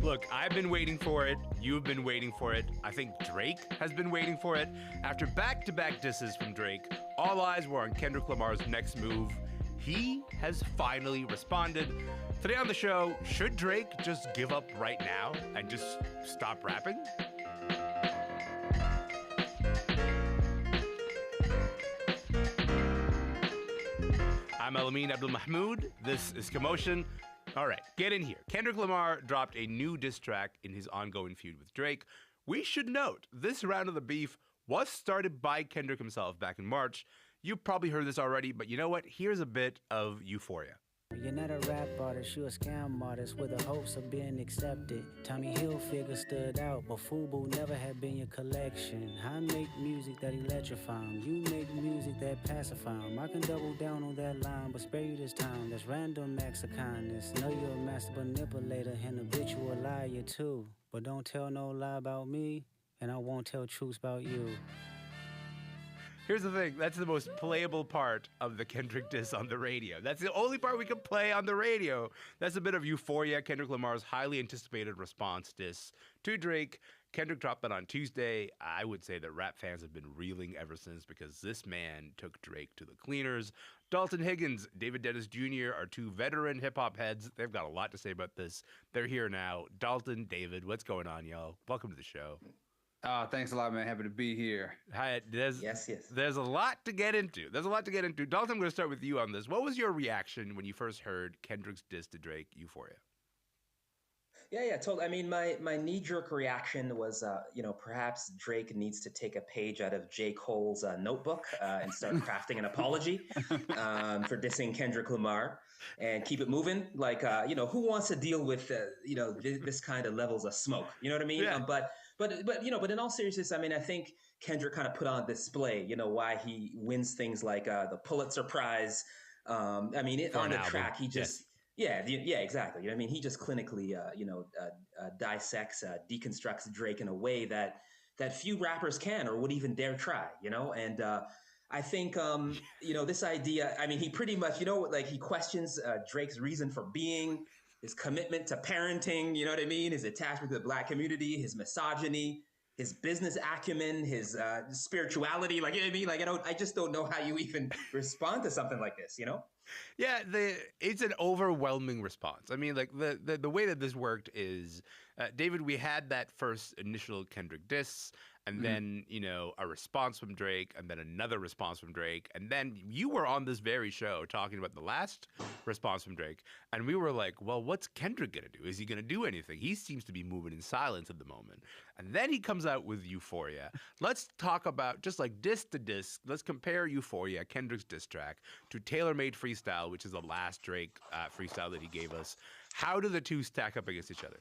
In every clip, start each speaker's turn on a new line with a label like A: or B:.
A: Look, I've been waiting for it. You've been waiting for it. I think Drake has been waiting for it. After back-to-back disses from Drake, all eyes were on Kendrick Lamar's next move. He has finally responded. Today on the show, should Drake just give up right now and just stop rapping? I'm Elamin Abdul-Mahmoud. This is Commotion. All right, get in here. Kendrick Lamar dropped a new diss track in his ongoing feud with Drake. We should note, this round of the beef was started by Kendrick himself back in March. You probably heard this already, but you know what? Here's a bit of Euphoria.
B: You're not a rap artist, you're a scam artist with the hopes of being accepted. Tommy Hilfiger stood out, but FUBU never had been your collection. I make music that electrify 'em, you make music that pacify 'em. I can double down on that line, but spare you this time. That's random acts of kindness. Know you're a master manipulator and habitual liar too. But don't tell no lie about me, and I won't tell truths about you.
A: Here's the thing. That's the most playable part of the Kendrick diss on the radio. That's the only part we can play on the radio. That's a bit of Euphoria, Kendrick Lamar's highly anticipated response diss to Drake. Kendrick dropped that on Tuesday. I would say that rap fans have been reeling ever since because this man took Drake to the cleaners. Dalton Higgins, David Dennis Jr. are two veteran hip-hop heads. They've got a lot to say about this. They're here now. Dalton, David, what's going on, y'all? Welcome to the show.
C: Thanks a lot, man. Happy to be here.
A: Hi,
D: Yes.
A: There's a lot to get into. Dalton, I'm going to start with you on this. What was your reaction when you first heard Kendrick's diss to Drake, Euphoria?
D: Yeah, totally. I mean, my knee-jerk reaction was, perhaps Drake needs to take a page out of J. Cole's notebook and start crafting an apology for dissing Kendrick Lamar and keep it moving. Like, who wants to deal with, this kind of levels of smoke? You know what I mean?
A: Yeah.
D: But in all seriousness, I mean, I think Kendrick kind of put on display, why he wins things like the Pulitzer Prize. On the track, he just. Yes. Yeah, exactly. You know what I mean? He just clinically, dissects, deconstructs Drake in a way that few rappers can or would even dare try, And I think, this idea, I mean, he pretty much, he questions Drake's reason for being, his commitment to parenting, you know what I mean? His attachment to the Black community, his misogyny, his business acumen, his spirituality, like, you know what I mean? Like, I just don't know how you even respond to something like this,
A: Yeah, it's an overwhelming response. I mean, like the way that this worked is, David, we had that first initial Kendrick diss, and then, a response from Drake, and then another response from Drake. And then you were on this very show talking about the last response from Drake. And we were like, well, what's Kendrick going to do? Is he going to do anything? He seems to be moving in silence at the moment. And then he comes out with Euphoria. Let's talk about just like diss to diss. Let's compare Euphoria, Kendrick's diss track, to Tailor-Made Freestyle, which is the last Drake freestyle that he gave us. How do the two stack up against each other?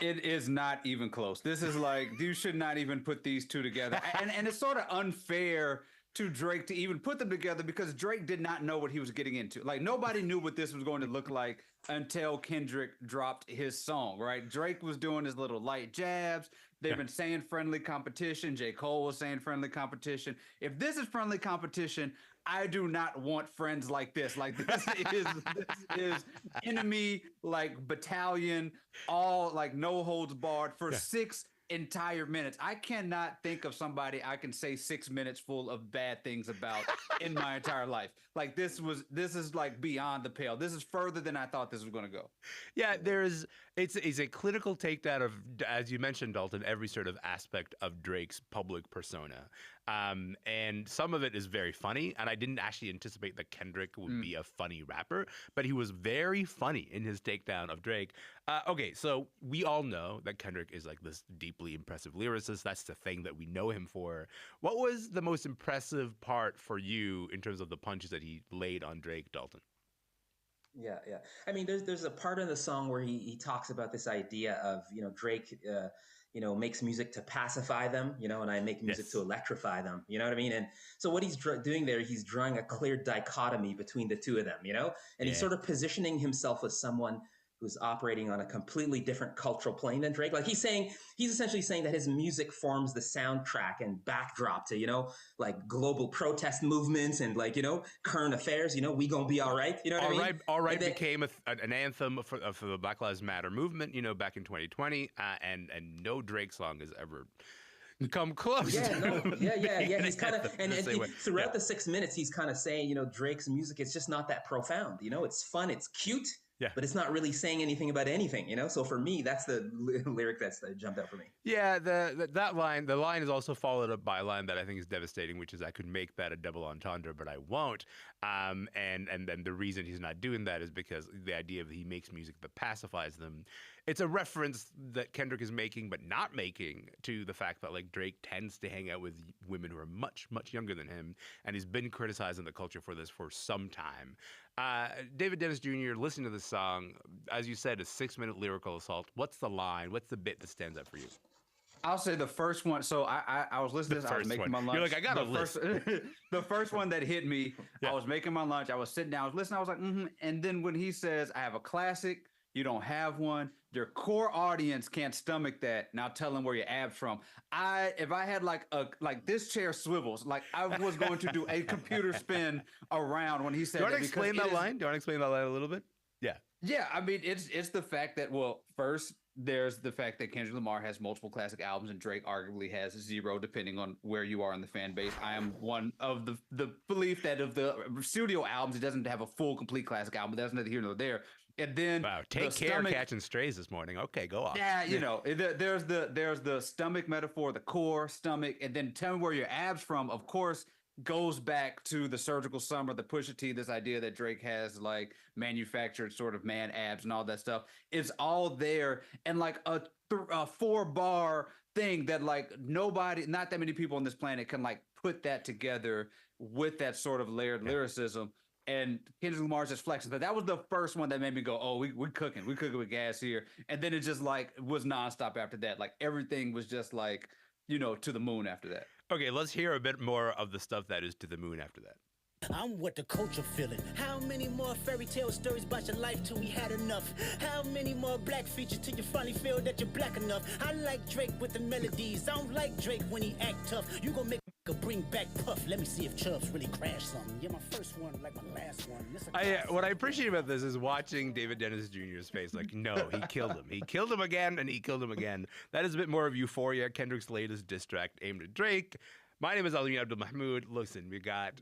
C: It is not even close. This is like, you should not even put these two together. And it's sort of unfair to Drake to even put them together because Drake did not know what he was getting into. Like, nobody knew what this was going to look like until Kendrick dropped his song, right? Drake was doing his little light jabs. They've been saying friendly competition. J. Cole was saying friendly competition. If this is friendly competition, I do not want friends like this. Like, this is enemy, like, battalion, all, like, no holds barred for 6 entire minutes. I cannot think of somebody I can say 6 minutes full of bad things about in my entire life. Like, this is like beyond the pale. This is further than I thought this was going to go.
A: Yeah, it's a clinical takedown of, as you mentioned, Dalton, every sort of aspect of Drake's public persona. And some of it is very funny. And I didn't actually anticipate that Kendrick would be a funny rapper, but he was very funny in his takedown of Drake. Okay, so we all know that Kendrick is like this deeply impressive lyricist. That's the thing that we know him for. What was the most impressive part for you in terms of the punches that he laid on Drake, Dalton?
D: Yeah. I mean, there's a part in the song where he talks about this idea of, Drake, makes music to pacify them, and I make music to electrify them. You know what I mean? And so what he's doing there, he's drawing a clear dichotomy between the two of them, and he's sort of positioning himself as someone who's operating on a completely different cultural plane than Drake. Like he's essentially saying that his music forms the soundtrack and backdrop to, like global protest movements and like, current affairs, we gonna be all right. You know what I mean?
A: All right became an anthem for the Black Lives Matter movement, back in 2020. And no Drake song has ever come close.
D: Yeah. He's kind of, and throughout the 6 minutes, he's kind of saying, Drake's music is just not that profound. It's fun, it's cute. Yeah. But it's not really saying anything about anything, So for me, that's the lyric that jumped out for me.
A: Yeah, the line is also followed up by a line that I think is devastating, which is, I could make that a double entendre, but I won't. And then the reason he's not doing that is because the idea of he makes music that pacifies them. It's a reference that Kendrick is making, but not making, to the fact that like Drake tends to hang out with women who are much, much younger than him, and he's been criticizing the culture for this for some time. David Dennis Jr., listening to this song, as you said, a 6-minute lyrical assault. What's the line? What's the bit that stands out for you?
C: I'll say the first one. So I was listening to this. I was making my lunch.
A: You're like, I got a list.
C: The first one that hit me, I was making my lunch. I was sitting down. I was listening. I was like, And then when he says, I have a classic, you don't have one, your core audience can't stomach that. Now tell them where your abs from. If I had like this chair swivels, like I was going to do a computer spin around when he said.
A: Do you want to explain that line? Do you want to explain that line a little bit? Yeah.
C: Yeah, I mean, it's the fact that, well, first, there's the fact that Kendrick Lamar has multiple classic albums and Drake arguably has 0, depending on where you are in the fan base. I am one of the belief that of the studio albums, it doesn't have a full, complete classic album, but that's neither here nor there. And then
A: wow, take care catching strays this morning. Okay, go off.
C: Yeah, there's the stomach metaphor, the core, stomach, and then tell me where your abs from, of course, goes back to the Surgical Summer, the Pusha T, this idea that Drake has like manufactured sort of man abs and all that stuff. It's all there, and like a 4-bar thing that like not that many people on this planet can like put that together with that sort of layered lyricism. And Kendrick Lamar's just flexing. But that was the first one that made me go, oh, we cooking with gas here. And then it just like was nonstop after that. Like everything was just like, to the moon after that.
A: Okay, let's hear a bit more of the stuff that is to the moon after that.
B: I'm what the culture feeling. How many more fairy tale stories about your life till we had enough? How many more black features till you finally feel that you're black enough? I like Drake with the melodies. I don't like Drake when he act tough. You gon' make a bring back Puff. Let me see if Chubbs really crashed something. Yeah, my first one like my last one.
A: What I appreciate about this is watching David Dennis Jr.'s face. Like, no, he killed him. He killed him again, and he killed him again. That is a bit more of Euphoria, Kendrick's latest diss track aimed at Drake. My name is Elamin Abdul Mahmoud. Listen, we got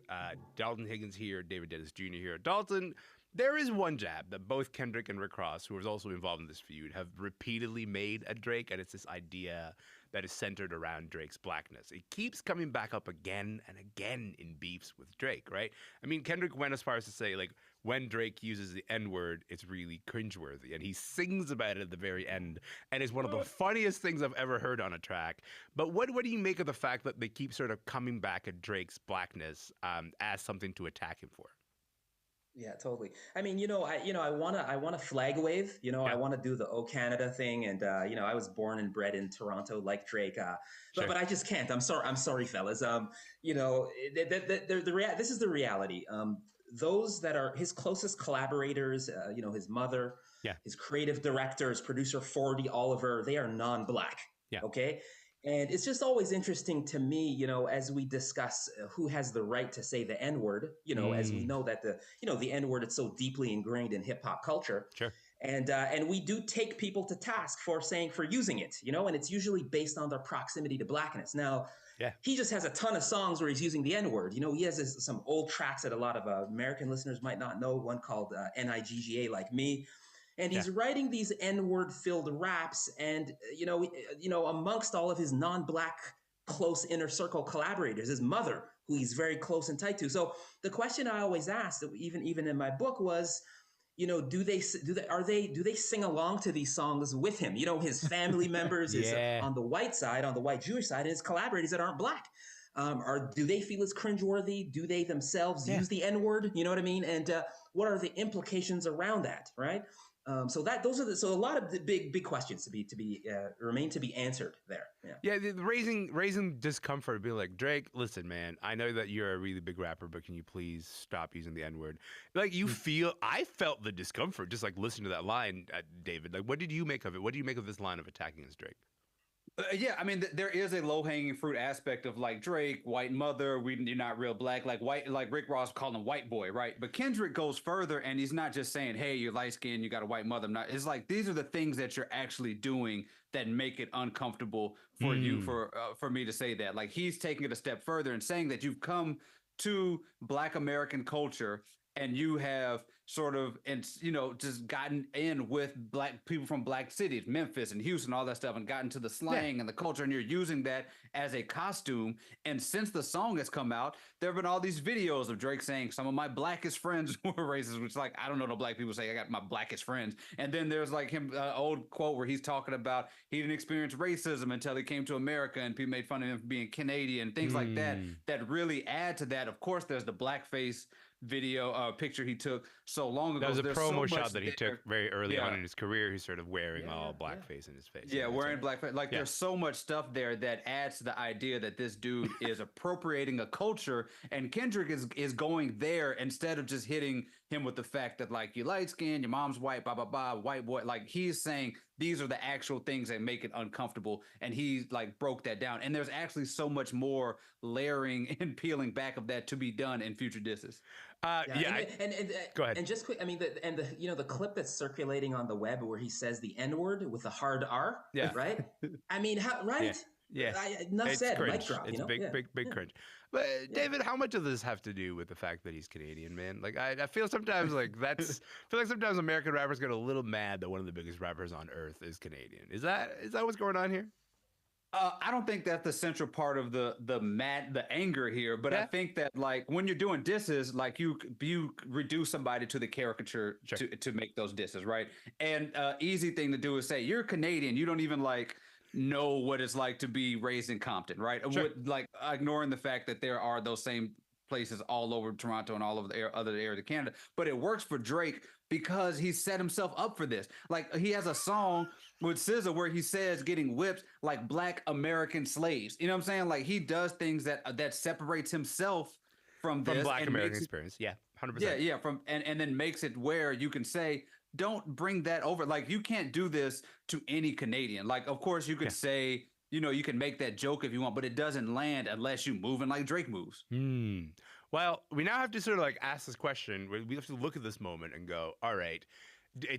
A: Dalton Higgins here, David Dennis Jr. here. Dalton, there is one jab that both Kendrick and Rick Ross, who was also involved in this feud, have repeatedly made at Drake, and it's this idea that is centered around Drake's blackness. It keeps coming back up again and again in beefs with Drake, right? I mean, Kendrick went as far as to say, like, when Drake uses the N-word, it's really cringeworthy. And he sings about it at the very end. And it's one of the funniest things I've ever heard on a track. But what do you make of the fact that they keep sort of coming back at Drake's blackness as something to attack him for?
D: Yeah, totally. I mean, I want to flag wave. I want to do the "Oh Canada" thing, and I was born and bred in Toronto, like Drake. But I just can't. I'm sorry, fellas. This is the reality. Those that are his closest collaborators, his mother, his creative director, his producer 40 Oliver, they are non-black. Yeah. Okay. And it's just always interesting to me, as we discuss who has the right to say the N-word, as we know that the N-word is so deeply ingrained in hip hop culture. Sure. And we do take people to task for using it, and it's usually based on their proximity to blackness. Now, he just has a ton of songs where he's using the N-word. He has some old tracks that a lot of American listeners might not know, one called Nigga Like Me. And he's writing these N-word filled raps, and amongst all of his non-black close inner circle collaborators, his mother, who he's very close and tight to. So the question I always asked, even in my book, was, do they sing along to these songs with him? His family members is on the white side, on the white Jewish side, and his collaborators that aren't black. Or do they feel it's cringeworthy? Do they themselves use the N word? You know what I mean? And what are the implications around that? Right. So a lot of the big questions remain to be answered there.
A: Raising discomfort, being like, Drake, listen, man, I know that you're a really big rapper, but can you please stop using the N word? Like I felt the discomfort just like listening to that line, David. Like, what did you make of it? What do you make of this line of attacking against Drake?
C: Yeah, I mean, there is a low hanging fruit aspect of like Drake, white mother, you're not real black, like white, like Rick Ross called him white boy, right? But Kendrick goes further, and he's not just saying, "Hey, you're light skinned, you got a white mother." It's like these are the things that you're actually doing that make it uncomfortable for you, for me to say that. Like he's taking it a step further and saying that you've come to Black American culture and you have sort of, and just gotten in with black people from black cities, Memphis and Houston, all that stuff, and gotten to the slang and the culture, and you're using that as a costume. And since the song has come out, there have been all these videos of Drake saying some of my blackest friends were racist, which like, I don't know, no black people say I got my blackest friends. And then there's like him, old quote where he's talking about he didn't experience racism until he came to America, and people made fun of him for being Canadian, things like that, that really add to that. Of course, there's the blackface picture he took so long ago.
A: That was a promo shot that he took very early on in his career. He's sort of wearing all blackface in his face.
C: Yeah, wearing blackface. Like there's so much stuff there that adds to the idea that this dude is appropriating a culture, and Kendrick is going there instead of just hitting him with the fact that like you light skin, your mom's white, blah blah blah, white boy. Like he's saying these are the actual things that make it uncomfortable, and he like broke that down. And there's actually so much more layering and peeling back of that to be done in future disses.
D: Go ahead. And just quick, I mean, the clip that's circulating on the web where he says the N word with a hard R, right? I mean, right? Enough said.
A: Cringe.
D: Mic drop.
A: It's big cringe. But David, how much of this have to do with the fact that he's Canadian, man? Like I feel sometimes like sometimes American rappers get a little mad that one of the biggest rappers on earth is Canadian. Is that what's going on here?
C: I don't think that's the central part of the anger here, but I think that like when you're doing disses, like you reduce somebody to the caricature to make those disses, right? And easy thing to do is say you're Canadian, you don't even like know what it's like to be raised in Compton, right? Like ignoring the fact that there are those same places all over Toronto and all over the other areas of Canada. But it works for Drake because he set himself up for this. Like he has a song with SZA where he says getting whipped like Black American slaves. You know what I'm saying? Like he does things that separates himself from
A: Black American experience. Yeah, 100%.
C: Yeah. And then makes it where you can say, don't bring that over. Like you can't do this to any Canadian. Like, of course you could say, you can make that joke if you want, but it doesn't land unless you moving like Drake moves.
A: Well, we now have to sort of like ask this question. We have to look at this moment and go, all right,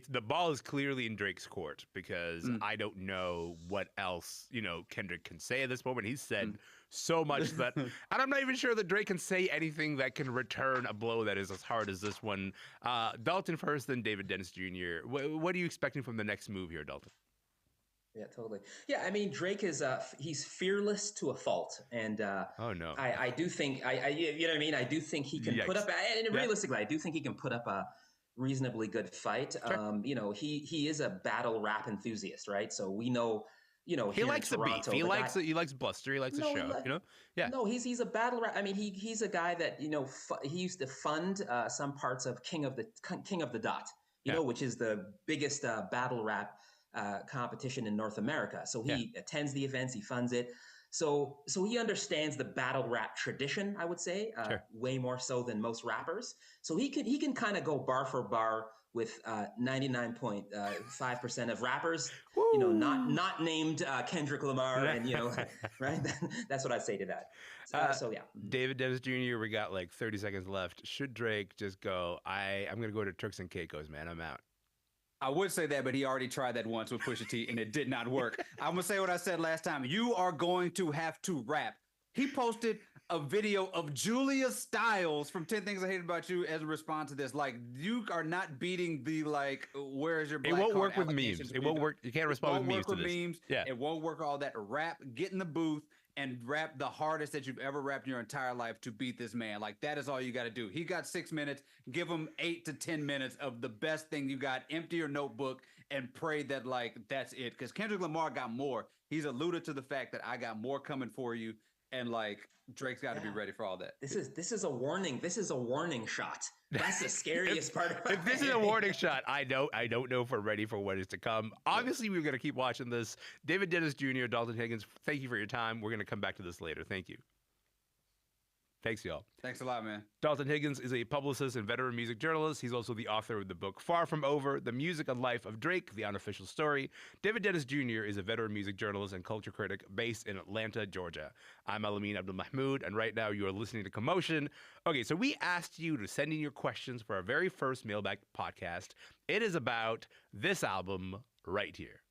A: the ball is clearly in Drake's court because I don't know what else, Kendrick can say at this moment. He's said so much that, and I'm not even sure that Drake can say anything that can return a blow that is as hard as this one. Dalton first, then David Dennis Jr. What are you expecting from the next move here, Dalton?
D: Yeah, totally. Yeah, I mean, Drake is he's fearless to a fault, and I do think you know what I mean. I do think he can put up, and realistically, I do think he can put up a reasonably good fight. Sure. He is a battle rap enthusiast, right? So we know,
A: he likes the beef. He likes bluster. He likes the show.
D: No, he's a battle rap. I mean, he's a guy that he used to fund some parts of King of the Dot, which is the biggest battle rap competition in North America. So he attends the events, he funds it. So he understands the battle rap tradition, I would say, way more so than most rappers. So he can kind of go bar for bar with 99.5% of rappers, not named Kendrick Lamar, and right. That's what I'd say to that.
A: David Dennis Jr. We got like 30 seconds left. Should Drake just go? I'm gonna go to Turks and Caicos, man. I'm out.
C: I would say that, but he already tried that once with Pusha T, and it did not work. I'm going to say what I said last time. You are going to have to rap. He posted a video of Julia Stiles from 10 Things I Hate About You as a response to this. Like, you are not beating the, like, where's your black
A: It won't
C: card
A: work with memes. It won't work. You can't respond with memes to this.
C: Memes. Yeah. It won't work all that. Rap, get in the booth, and rap the hardest that you've ever rapped in your entire life to beat this man. Like, that is all you got to do. He got 6 minutes. Give him 8 to 10 minutes of the best thing you got. Empty your notebook and pray that, like, that's it. Because Kendrick Lamar got more. He's alluded to the fact that I got more coming for you. and like Drake's got to be ready for all that.
D: This is a warning. This is a warning shot. That's the scariest part about
A: If this is a warning shot, I don't know if we're ready for what is to come. Obviously, we're going to keep watching this. David Dennis Jr., Dalton Higgins, thank you for your time. We're going to come back to this later. Thank you. Thanks, y'all.
C: Thanks a lot, man.
A: Dalton Higgins is a publicist and veteran music journalist. He's also the author of the book Far From Over, The Music and Life of Drake, The Unofficial Story. David Dennis Jr. is a veteran music journalist and culture critic based in Atlanta, Georgia. I'm Elamin Abdul Mahmoud, and right now you are listening to Commotion. Okay, so we asked you to send in your questions for our very first Mailbag podcast. It is about this album right here.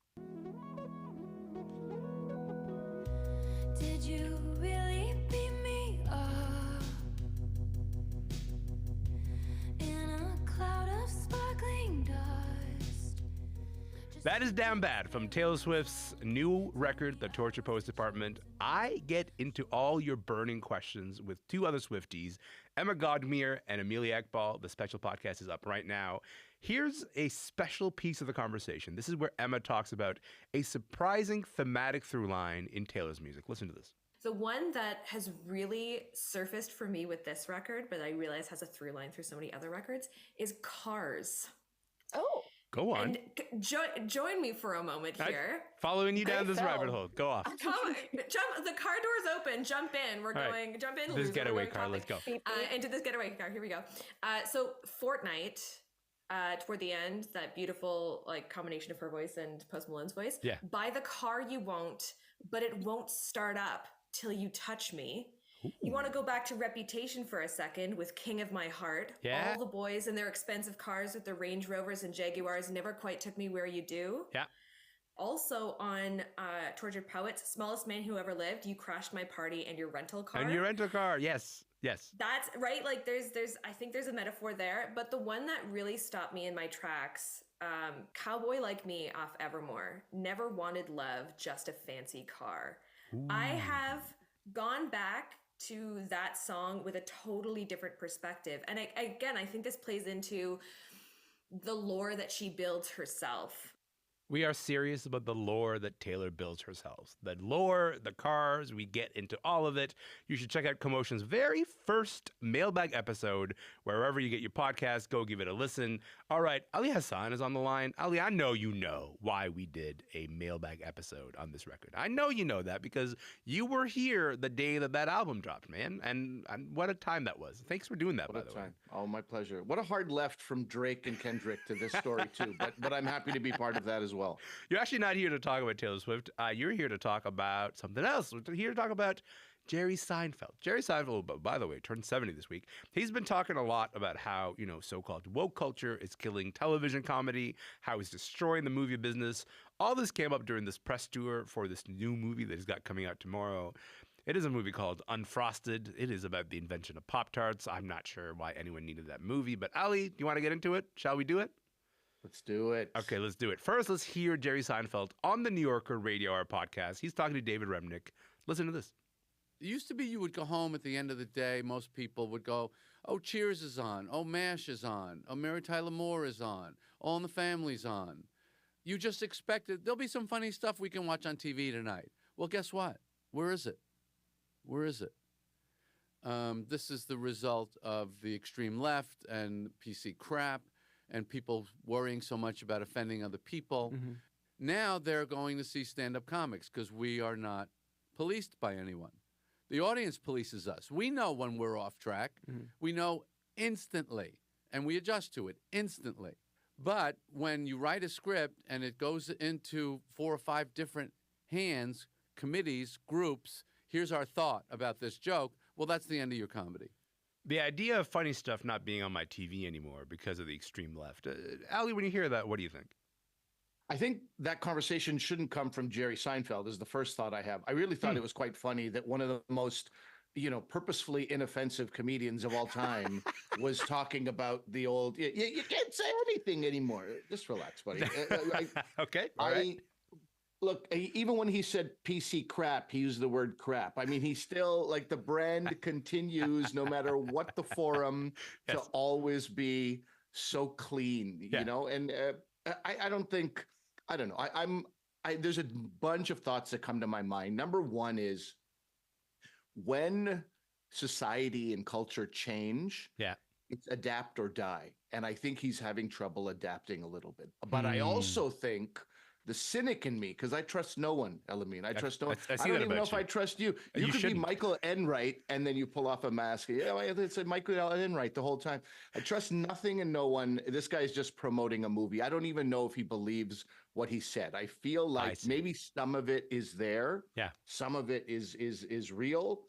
E: Did you really beat me up in a cloud of sparkling dust?
A: That is Damn Bad from Taylor Swift's new record, The Torture Post Department. I get into all your burning questions with two other Swifties, Emma Godmere and Amelia Ekbal. The special podcast is up right now. Here's a special piece of the conversation. This is where Emma talks about a surprising thematic through line in Taylor's music. Listen to this.
F: The one that has really surfaced for me with this record, but I realize has a through line through so many other records, is Cars.
G: Oh.
A: Go on.
F: And join me for a moment here.
A: Following you down this rabbit hole. Go off.
F: The car door's open. Jump in. Jump in.
A: This getaway car. Let's go.
F: Into this getaway car. Here we go. So Fortnite, toward the end, that beautiful like combination of her voice and Post Malone's voice.
A: Yeah.
F: Buy the car you won't, but it won't start up till you touch me. Ooh. You want to go back to Reputation for a second with King of My Heart.
A: Yeah.
F: All the boys in their expensive cars with their Range Rovers and Jaguars never quite took me where you do.
A: Yeah.
F: Also on Tortured Poets, Smallest Man Who Ever Lived, You Crashed My Party and Your Rental Car.
A: And Your Rental Car, yes.
F: That's right. Like there's I think there's a metaphor there, but the one that really stopped me in my tracks, Cowboy Like Me off Evermore, never wanted love, just a fancy car. Ooh. I have gone back to that song with a totally different perspective. And I think this plays into the lore that she builds herself.
A: We are serious about the lore that Taylor builds herself. The lore, the cars, we get into all of it. You should check out Commotion's very first Mailbag episode. Wherever you get your podcast, go give it a listen. All right, Ali Hassan is on the line. Ali, I know you know why we did a Mailbag episode on this record. I know you know that because you were here the day that album dropped, man. And what a time that was. Thanks for doing that, by the way.
H: Oh, my pleasure. What a hard left from Drake and Kendrick to this story, too. But I'm happy to be part of that as well.
A: You're actually not here to talk about Taylor Swift. You're here to talk about something else. We're here to talk about Jerry Seinfeld. Jerry Seinfeld, by the way, turned 70 this week. He's been talking a lot about how, so-called woke culture is killing television comedy, how it's destroying the movie business. All this came up during this press tour for this new movie that he's got coming out tomorrow. It is a movie called Unfrosted. It is about the invention of Pop-Tarts. I'm not sure why anyone needed that movie, but Ali, do you want to get into it? Shall we do it?
H: Let's do it.
A: Okay, let's do it. First, let's hear Jerry Seinfeld on the New Yorker Radio Hour podcast. He's talking to David Remnick. Listen to this.
I: It used to be you would go home at the end of the day. Most people would go, oh, Cheers is on. Oh, MASH is on. Oh, Mary Tyler Moore is on. All in the Family's on. You just expected there'll be some funny stuff we can watch on TV tonight. Well, guess what? Where is it? Where is it? This is the result of the extreme left and PC crap and people worrying so much about offending other people. Mm-hmm. Now they're going to see stand-up comics because we are not policed by anyone. The audience polices us. We know when we're off track. Mm-hmm. We know instantly, and we adjust to it instantly. But when you write a script and it goes into 4 or 5 different hands, committees, groups, here's our thought about this joke, well, that's the end of your comedy.
A: The idea of funny stuff not being on my TV anymore because of the extreme left. Ali, when you hear that, what do you think?
H: I think that conversation shouldn't come from Jerry Seinfeld is the first thought I have. I really thought it was quite funny that one of the most, purposefully inoffensive comedians of all time was talking about the old, you can't say anything anymore. Just relax, buddy.
A: Okay, all right.
H: Look, even when he said PC crap, he used the word crap. I mean, he's still like the brand continues no matter what the forum to always be so clean, and I don't think, I don't know. There's a bunch of thoughts that come to my mind. Number one is when society and culture change,
A: Yeah.
H: it's adapt or die. And I think he's having trouble adapting a little bit. But I also think the cynic in me, because I trust no one, Elamin. I trust no one.
A: I
H: I
A: see
H: don't
A: that
H: even know
A: about
H: if
A: you.
H: I trust you. You
A: You
H: could be
A: shouldn't.
H: Michael Enright, and then you pull off a mask. Yeah, it's a Michael Enright the whole time. I trust nothing and no one. This guy's just promoting a movie. I don't even know if he believes what he said. I feel like
A: see.
H: maybe some of it is there.
A: Yeah.
H: Some of it is real.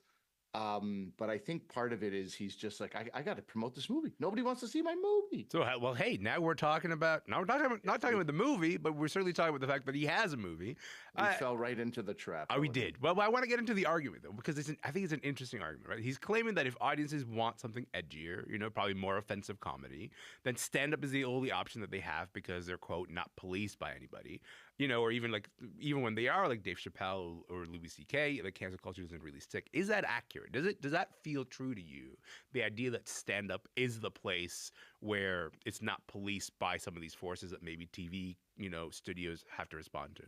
H: But I think part of it is he's just like, I got to promote this movie. Nobody wants to see my movie.
A: So, well, hey, now we're talking about, not talking about the movie, but we're certainly talking about the fact that he has a movie.
H: We fell right into the trap.
A: Oh, we did. Well, I want to get into the argument, though, because I think it's an interesting argument, right? He's claiming that if audiences want something edgier, probably more offensive comedy, then stand-up is the only option that they have because they're, quote, not policed by anybody. Or even when they are like Dave Chappelle or Louis C.K., the cancel culture doesn't really stick. Is that accurate? Does that feel true to you? The idea that stand-up is the place where it's not policed by some of these forces that maybe TV, studios have to respond to.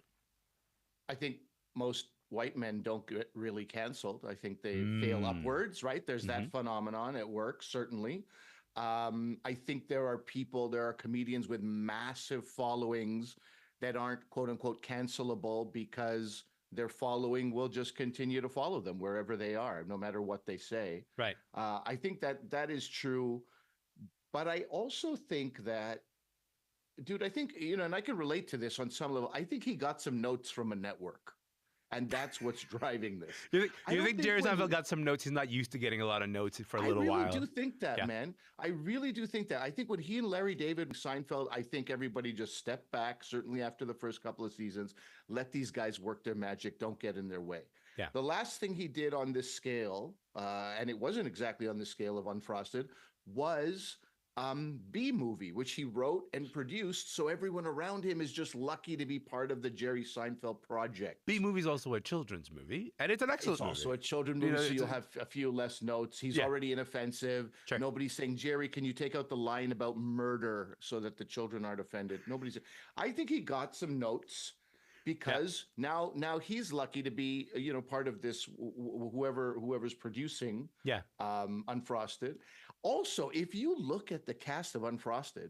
H: I think most white men don't get really canceled. I think they fail upwards, right? There's that phenomenon at work, certainly. I think there are comedians with massive followings that aren't quote unquote cancelable because their following will just continue to follow them wherever they are, no matter what they say.
A: Right.
H: I think that is true. But I also think that, dude, I think, and I can relate to this on some level. I think he got some notes from a network. And that's what's driving this.
A: You think Jerry Seinfeld got some notes? He's not used to getting a lot of notes for a little while.
H: I really do think that, man. I really do think that. I think when he and Larry David, Seinfeld, I think everybody just stepped back, certainly after the first couple of seasons, let these guys work their magic, don't get in their way.
A: Yeah.
H: The last thing he did on this scale, and it wasn't exactly on the scale of Unfrosted, was B movie, which he wrote and produced. So everyone around him is just lucky to be part of the Jerry Seinfeld project.
A: B movie is also a children's movie, and it's an excellent movie.
H: It's also a children's movie, so you'll have a few less notes. He's already inoffensive.
A: Sure.
H: Nobody's saying, Jerry, can you take out the line about murder so that the children aren't offended? Nobody's. I think he got some notes because now he's lucky to be part of this. Whoever's producing Unfrosted. Also, if you look at the cast of Unfrosted,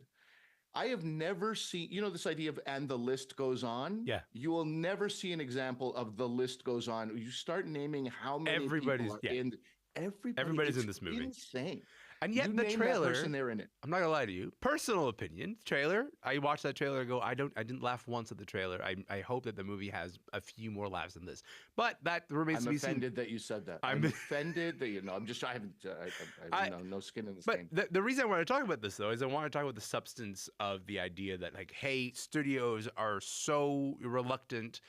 H: I have never seen, this idea of "and the list goes on."
A: Yeah.
H: You will never see an example of "the list goes on." You start naming how many people are in.
A: Everybody's in this movie.
H: Insane.
A: And yet
H: you
A: the
H: name
A: trailer,
H: that person, they're in it.
A: I'm not gonna lie to you. Personal opinion, trailer. I watched that trailer and go, I didn't laugh once at the trailer. I hope that the movie has a few more laughs than this. But that remains to be seen.
H: I'm offended that you said that. I'm offended that I haven't no skin in this game.
A: But the reason I want to talk about this though is I want to talk about the substance of the idea that hey, studios are so reluctant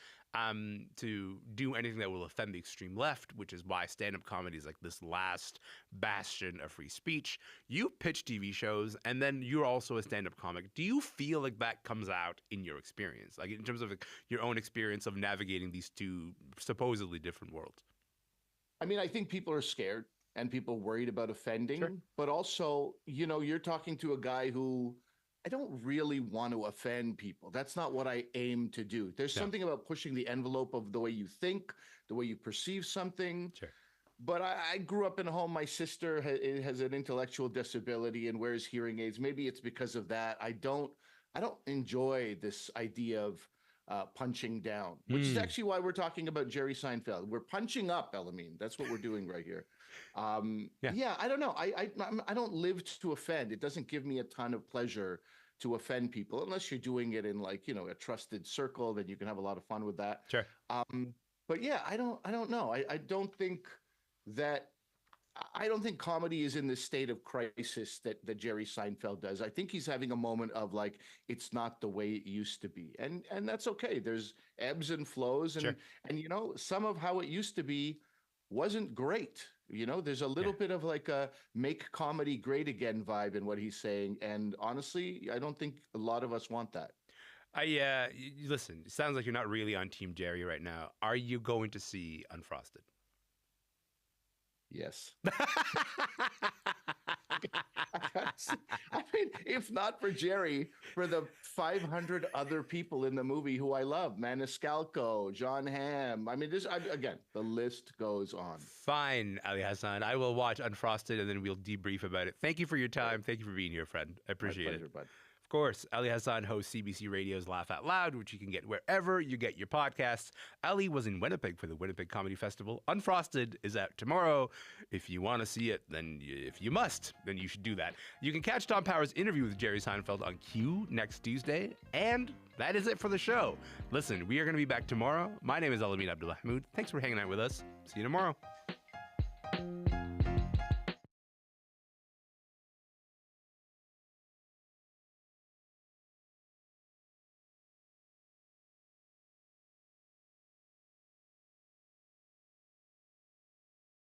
A: to do anything that will offend the extreme left, which is why stand-up comedy is like this last bastion of free speech. You pitch TV shows, and then you're also a stand-up comic. Do you feel like that comes out in your experience, like in terms of your own experience of navigating these two supposedly different worlds?
H: I mean, I think people are scared and people worried about offending, but also, you're talking to a guy who I don't really want to offend people. That's not what I aim to do. There's something about pushing the envelope of the way you think, the way you perceive something.
A: Sure.
H: But I grew up in a home. My sister has an intellectual disability and wears hearing aids. Maybe it's because of that. I don't enjoy this idea of punching down, which is actually why we're talking about Jerry Seinfeld. We're punching up, Elamin. That's what we're doing right here. I don't know. I don't live to offend. It doesn't give me a ton of pleasure to offend people unless you're doing it in a trusted circle. Then you can have a lot of fun with that.
A: Sure.
H: But yeah, I don't know. I don't think comedy is in the state of crisis that Jerry Seinfeld does. I think he's having a moment of it's not the way it used to be. And that's okay. There's ebbs and flows. And, and some of how it used to be wasn't great. There's a little bit of a make comedy great again vibe in what he's saying. And honestly, I don't think a lot of us want that.
A: Listen, it sounds like you're not really on Team Jerry right now. Are you going to see Unfrosted?
H: Yes. I mean, if not for Jerry, for the 500 other people in the movie who I love, Maniscalco, John Hamm. I mean, again, the list goes on.
A: Fine, Ali Hassan. I will watch Unfrosted and then we'll debrief about it. Thank you for your time. Thank you for being here, friend. I appreciate
H: My pleasure,
A: it.
H: Bud.
A: Of course, Ali Hassan hosts CBC Radio's Laugh Out Loud, which you can get wherever you get your podcasts. Ali was in Winnipeg for the Winnipeg Comedy Festival. Unfrosted is out tomorrow. If you want to see it, if you must, then you should do that. You can catch Tom Power's interview with Jerry Seinfeld on Q next Tuesday. And that is it for the show. Listen, we are going to be back tomorrow. My name is Elamin Abdullah Mahmoud. Thanks for hanging out with us. See you tomorrow.